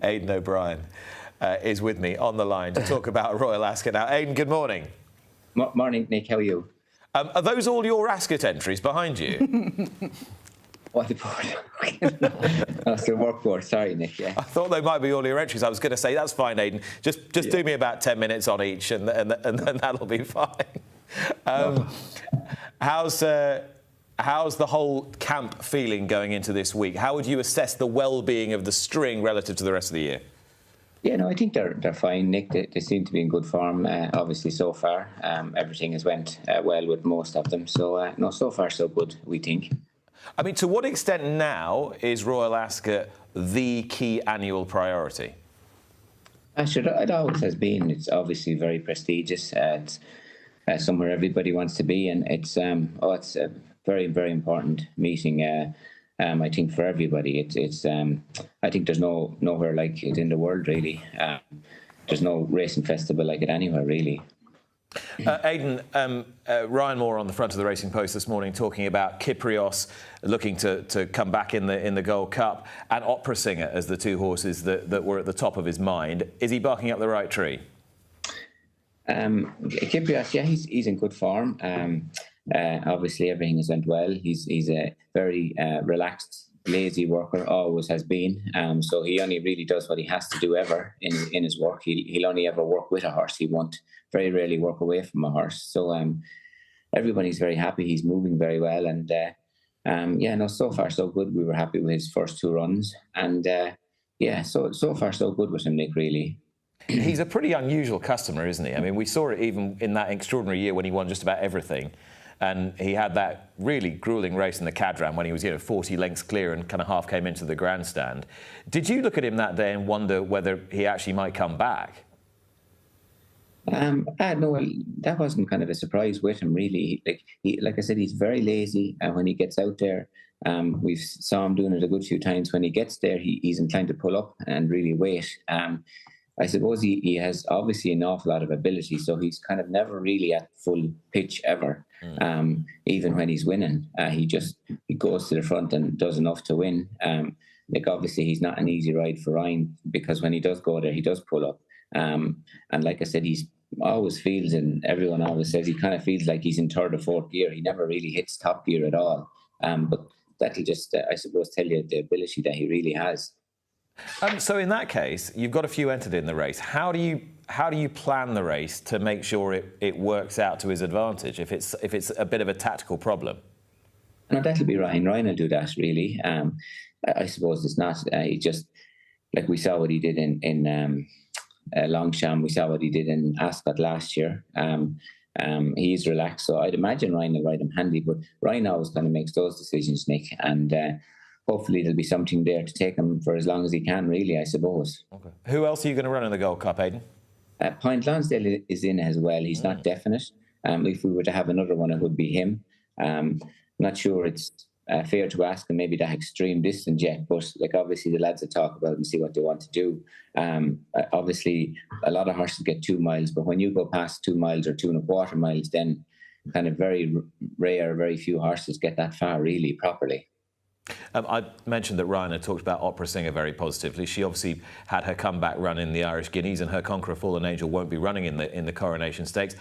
Aidan O'Brien is with me on the line to talk about Royal Ascot. Now, Aidan, good morning. Morning, Nick. How are you? Are those all your Ascot entries behind you? What the board? That's the workboard. Sorry, Nick. Yeah. I thought they might be all your entries. I was going to say, that's fine, Aidan. Just do me about 10 minutes on each, and then that'll be fine. How's the whole camp feeling going into this week? How would you assess the well-being of the string relative to the rest of the year? Yeah, no, I think they're fine, Nick. They seem to be in good form, obviously, so far. Everything has went well with most of them. So, no, so far so good, we think. I mean, to what extent now is Royal Ascot the key annual priority? It always has been. It's obviously very prestigious. It's somewhere everybody wants to be, and it's a very, very important meeting. I think for everybody, it's. I think there's nowhere like it in the world, really. There's no racing festival like it anywhere, really. Aidan, Ryan Moore on the front of the Racing Post this morning talking about Kyprios looking to come back in the Gold Cup, and Opera Singer as the two horses that were at the top of his mind. Is he barking up the right tree? Kyprios, yeah, he's in good form. Obviously, everything has went well. He's a very relaxed, lazy worker, always has been. So he only really does what he has to do ever in his work. He'll only ever work with a horse. He won't very rarely work away from a horse. So everybody's very happy. He's moving very well. And yeah, no, so far so good. We were happy with his first two runs. And yeah, so far so good with him, Nick, really. He's a pretty unusual customer, isn't he? I mean, we saw it even in that extraordinary year when he won just about everything. And he had that really gruelling race in the Cadram when he was, 40 lengths clear and kind of half came into the grandstand. Did you look at him that day and wonder whether he actually might come back? No, that wasn't kind of a surprise with him, really. Like I said, he's very lazy, and when he gets out there, we've saw him doing it a good few times. When he gets there, he's inclined to pull up and really wait. I suppose he has obviously an awful lot of ability, so he's kind of never really at full pitch ever. Even when he's winning, he goes to the front and does enough to win. Obviously he's not an easy ride for Ryan, because when he does go there, he does pull up. And like I said, he's always feels, and everyone always says, he kind of feels like he's in third or fourth gear. He never really hits top gear at all. But that'll just, I suppose, tell you the ability that he really has. So in that case, you've got a few entered in the race. How do you plan the race to make sure it works out to his advantage if it's a bit of a tactical problem? No, that'll be Ryan. Ryan will do that, really. I suppose it's not. He just, like we saw what he did in Longchamp. We saw what he did in Ascot last year. He's relaxed, so I'd imagine Ryan will ride him handy. But Ryan always kind of makes those decisions, Nick, and hopefully there'll be something there to take him for as long as he can, really, I suppose. Okay. Who else are you going to run in the Gold Cup, Aidan? Point Lonsdale is in as well. He's not definite. If we were to have another one, it would be him. Not sure it's fair to ask him maybe that extreme distance yet, but obviously the lads will talk about it and see what they want to do. Obviously, a lot of horses get 2 miles, but when you go past 2 miles or 2.25 miles, then kind of very rare, very few horses get that far, really, properly. I mentioned that Ryan had talked about Opera Singer very positively. She obviously had her comeback run in the Irish Guineas, and her Conqueror Fallen Angel won't be running in the Coronation Stakes.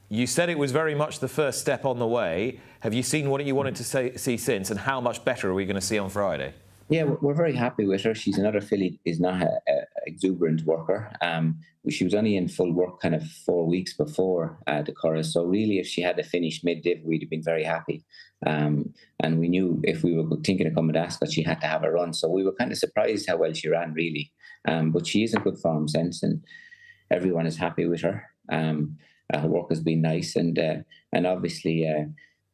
You said it was very much the first step on the way. Have you seen what you wanted to see since, and how much better are we going to see on Friday? Yeah, we're very happy with her. She's another filly, is not an exuberant worker. She was only in full work kind of 4 weeks before the chorus. So really, if she had a finish mid-div, we'd have been very happy. And we knew if we were thinking of coming to Ascot, she had to have a run. So we were kind of surprised how well she ran, really. But she is in good form since, and everyone is happy with her. Her work has been nice, and obviously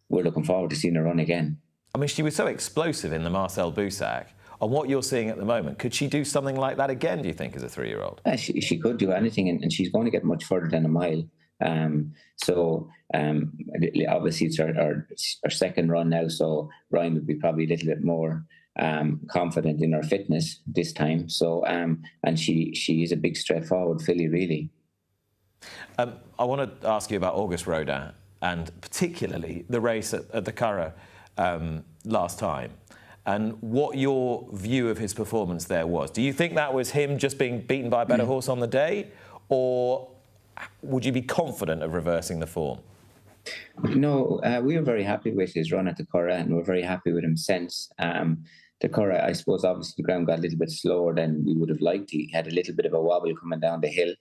we're looking forward to seeing her run again. I mean, she was so explosive in the Marcel Boussac. On what you're seeing at the moment, could she do something like that again, do you think, as a 3-year-old? She could do anything, and she's going to get much further than a mile. Obviously it's our second run now, so Ryan would be probably a little bit more confident in her fitness this time. So and she is a big straightforward filly, really. I want to ask you about Auguste Rodin, and particularly the race at the Curragh last time. and what your view of his performance there was. Do you think that was him just being beaten by a better horse on the day, or would you be confident of reversing the form? No, we were very happy with his run at the Curragh, and we're very happy with him since. The Curragh, I suppose, obviously the ground got a little bit slower than we would have liked. He had a little bit of a wobble coming down the hill.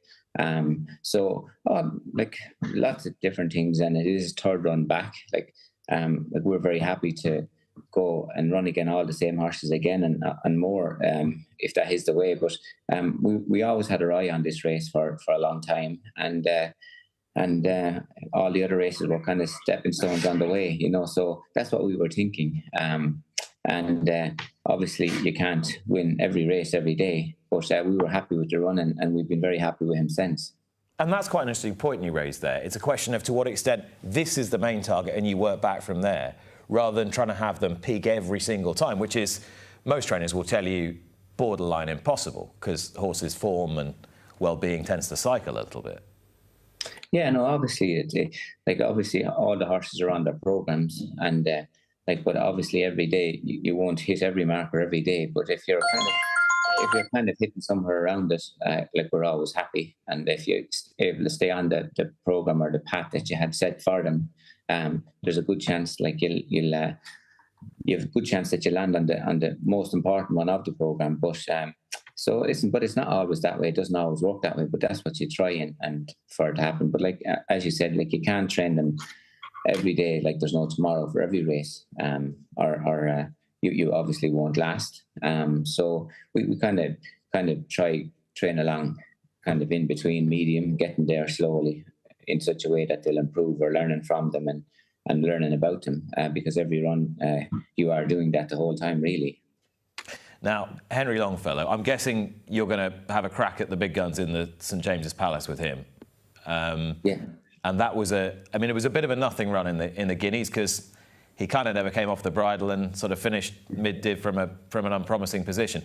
Like lots of different things, and it is his third run back. Like we're very happy to go and run again all the same horses again and more, if that is the way. But we always had our eye on this race for a long time, and all the other races were kind of stepping stones on the way, you know. So that's what we were thinking. Obviously, you can't win every race every day, but we were happy with the run, and we've been very happy with him since. And that's quite an interesting point you raised there. It's a question of to what extent this is the main target and you work back from there, rather than trying to have them peak every single time, which is, most trainers will tell you, borderline impossible, because horses' form and well-being tends to cycle a little bit. Yeah, no, obviously, obviously all the horses are on their programs, and but obviously every day you won't hit every marker every day. But if you're kind of hitting somewhere around it, we're always happy. And if you're able to stay on the program or the path that you had set for them, there's a good chance you have a good chance that you land on the most important one of the program. But it's not always that way. It doesn't always work that way. But that's what you try and for it to happen. But as you said, you can't train them every day like there's no tomorrow for every race, or you obviously won't last. So we kind of try train along, kind of in between, medium, getting there slowly in such a way that they'll improve, or learning from them and learning about them, because every run you are doing that the whole time, really. Now, Henry Longfellow, I'm guessing you're going to have a crack at the big guns in the St James's Palace with him. Yeah. And that was it was a bit of a nothing run in the Guineas, because he kind of never came off the bridle and sort of finished mid-div from an unpromising position.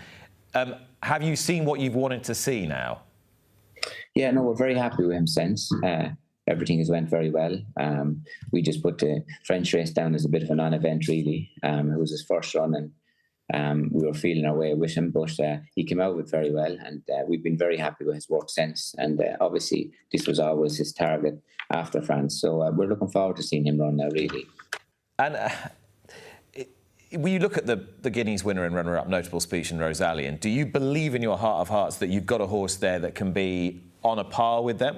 Have you seen what you've wanted to see now? Yeah, no, we're very happy with him since. Everything has went very well. We just put the French race down as a bit of a non-event, really. It was his first run, and we were feeling our way with him, but he came out with it very well, and we've been very happy with his work since. And obviously, this was always his target after France, so we're looking forward to seeing him run now, really. And when you look at the Guineas winner and runner-up, Notable Speech and Rosalien, do you believe in your heart of hearts that you've got a horse there that can be on a par with them?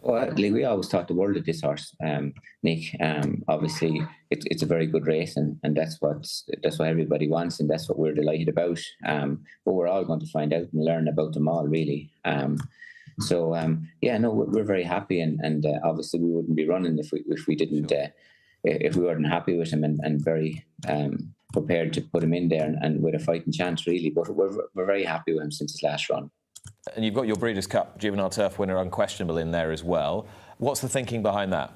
Well, we always thought the world of this horse, Nick. Obviously, it's a very good race, and that's what everybody wants, and that's what we're delighted about. But we're all going to find out and learn about them all, really. We're very happy, and obviously we wouldn't be running if we didn't. If we weren't happy with him and very prepared to put him in there and with a fighting chance, really. But we're very happy with him since his last run. And you've got your Breeders' Cup Juvenile Turf winner, Unquestionable, in there as well. What's the thinking behind that?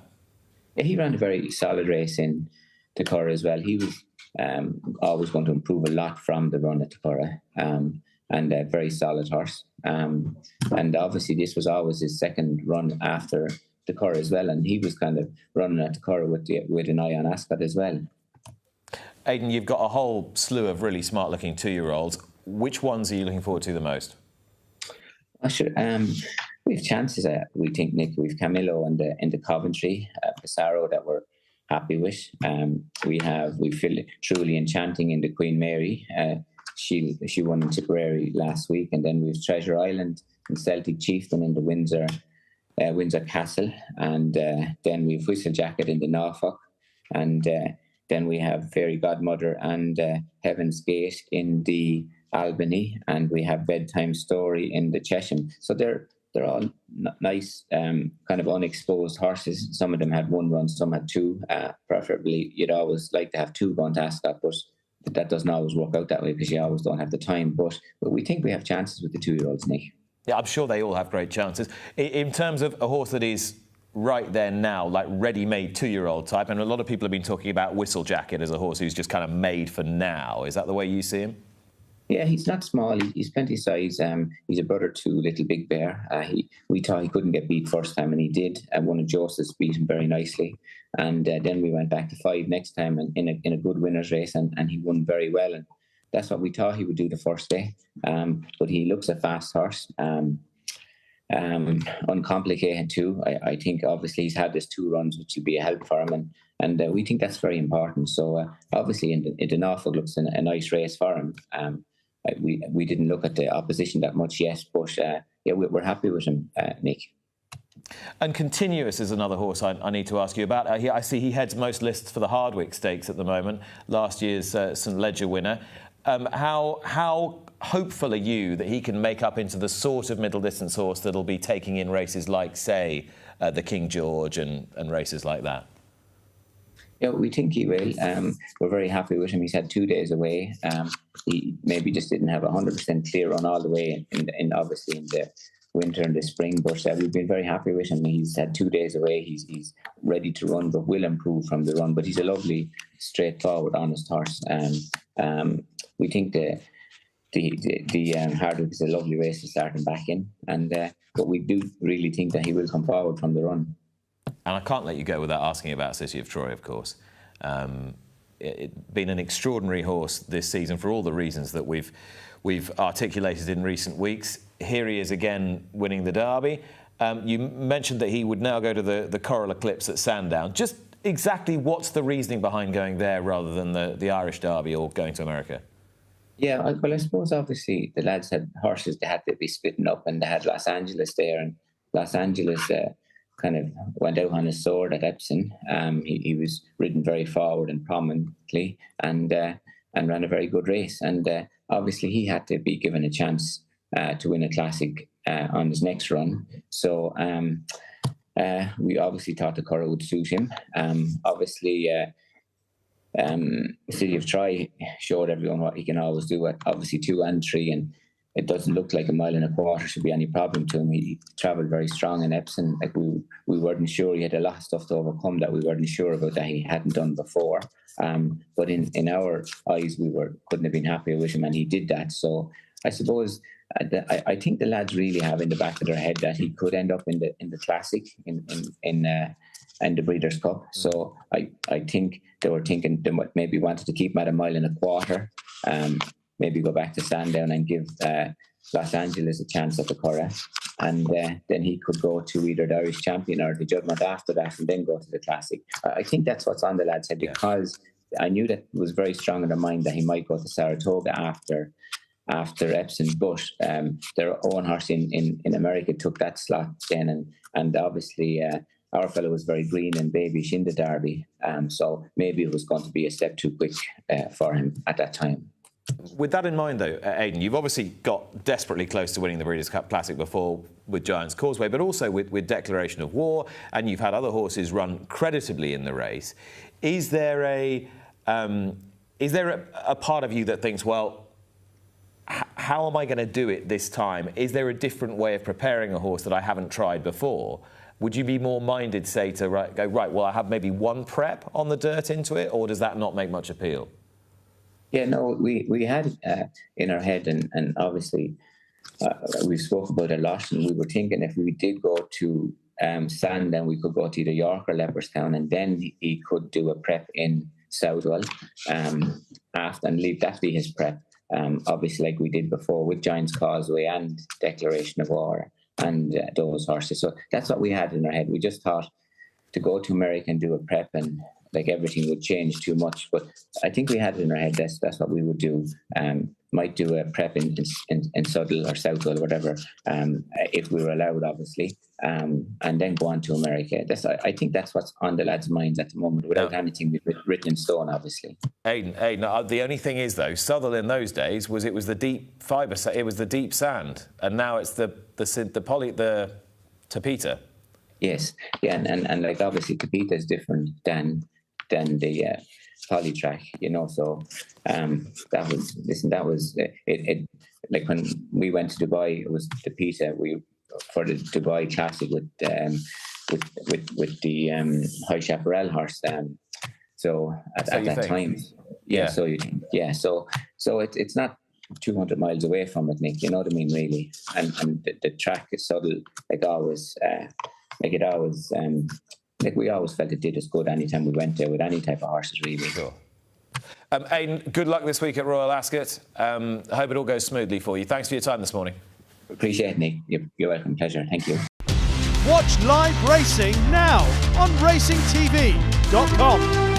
Yeah, he ran a very solid race in the Curragh as well. He was always going to improve a lot from the run at the Curragh, and a very solid horse. And obviously this was always his second run after the Curragh as well, and he was kind of running at the Curragh with an eye on Ascot as well. Aidan, you've got a whole slew of really smart-looking two-year-olds. Which ones are you looking forward to the most? We have chances, we think, Nick. We've Camillo in the Coventry, Pissarro that we're happy with. We feel truly enchanting in the Queen Mary. She won in Tipperary last week, and then we've Treasure Island and Celtic Chieftain in the Windsor Castle, and then we've Whistlejacket in the Norfolk, and then we have Fairy Godmother and Heaven's Gate in the Albany, and we have Bedtime Story in the Chesham. So they're all nice, kind of unexposed horses. Some of them had one run, some had two. Preferably, you'd always like to have two going to Ascot, but that doesn't always work out that way because you always don't have the time. But we think we have chances with the two-year-olds, Nick. Yeah, I'm sure they all have great chances. In terms of a horse that is right there now, like ready-made two-year-old type, and a lot of people have been talking about Whistlejacket as a horse who's just kind of made for now. Is that the way you see him? Yeah, he's not small. He's plenty size. He's a brother to Little Big Bear. We thought he couldn't get beat first time, and he did. And one of Joseph's beat him very nicely. And then we went back to 5 next time, and in a good winners race, and he won very well. And that's what we thought he would do the first day. But he looks a fast horse. Uncomplicated too. I think obviously he's had this 2 runs, which would be a help for him, and we think that's very important. So obviously in the Norfolk looks a nice race for him. We didn't look at the opposition that much yet, but yeah, we're happy with him, Nick. And Continuous is another horse I need to ask you about. I see he heads most lists for the Hardwick Stakes at the moment, last year's St Ledger winner. How hopeful are you that he can make up into the sort of middle distance horse that'll be taking in races like, say, the King George and races like that? Yeah, we think he will. We're very happy with him. He's had 2 days away. He maybe just didn't have 100% clear run all the way, obviously in the winter and the spring. But we've been very happy with him. He's had 2 days away. He's ready to run, but will improve from the run. But he's a lovely, straightforward, honest horse. We think the Hardwick is a lovely race to start him back in, but we do really think that he will come forward from the run. And I can't let you go without asking about City of Troy, of course. It's been an extraordinary horse this season for all the reasons that we've articulated in recent weeks. Here he is again winning the Derby. You mentioned that he would now go to the Coral Eclipse at Sandown. Just exactly what's the reasoning behind going there rather than the Irish Derby or going to America? Yeah, well, I suppose obviously the lads had horses they had to be splitting up, and they had Los Angeles there, and Los Angeles kind of went out on his sword at Epsom. He was ridden very forward and prominently, and ran a very good race. And obviously he had to be given a chance to win a classic on his next run. So we obviously thought the Curragh would suit him. Obviously. City of Troy showed everyone what he can always do at obviously 2 and 3, and it doesn't look like a 1.25 miles should be any problem to him. He travelled very strong in Epsom. Like we weren't sure. He had a lot of stuff to overcome that we weren't sure about that he hadn't done before. But in our eyes, we couldn't have been happier with him, and he did that. So I suppose I think the lads really have in the back of their head that he could end up in the classic and the Breeders' Cup. So I think they were thinking they maybe wanted to keep him at 1.25 miles, maybe go back to Sandown and give Los Angeles a chance at the Curragh. And then he could go to either the Irish Champion or the Judgment after that, and then go to the Classic. I think that's what's on the lads' head, because I knew that it was very strong in their mind that he might go to Saratoga after Epsom, but their own horse in America took that slot then, and obviously our fellow was very green and babyish in the Derby, so maybe it was going to be a step too quick for him at that time. With that in mind, though, Aidan, you've obviously got desperately close to winning the Breeders' Cup Classic before with Giant's Causeway, but also with Declaration of War, and you've had other horses run creditably in the race. Is there a part of you that thinks, well, how am I going to do it this time? Is there a different way of preparing a horse that I haven't tried before? Would you be more minded, say, to go, right, well, I have maybe one prep on the dirt into it, or does that not make much appeal? Yeah, no, we had in our head, and obviously we spoke about it a lot, and we were thinking if we did go to Sandown, we could go to either York or Leopardstown, and then he could do a prep in Southwell after and leave that be his prep. Obviously, like we did before with Giant's Causeway and Declaration of War and those horses. So that's what we had in our head. We just thought to go to America and do a prep, and like everything would change too much. But I think we had it in our head that's what we would do. Might do a prep in Suddle or Southwell or whatever, if we were allowed, obviously, and then go on to America. I think that's what's on the lads' minds at the moment, without anything written in stone, obviously. Aidan, the only thing is, though, Southwell in those days was the deep fibre, it was the deep sand, and now it's the Tapeta. Yes, yeah, and like obviously Tapeta is different than the polytrack, you know. So that was it. Like when we went to Dubai, it was Tapeta. For the Dubai Classic with the High Chaparral horse. So at that time, yeah. So it's not 200 miles away from it, Nick. You know what I mean, really. And the track is subtle, like always. Like it always, like we always felt it did us good anytime we went there with any type of horses, really. Sure. Aidan, good luck this week at Royal Ascot. I hope it all goes smoothly for you. Thanks for your time this morning. Appreciate it, Nick. You're welcome. Pleasure. Thank you. Watch live racing now on racingtv.com.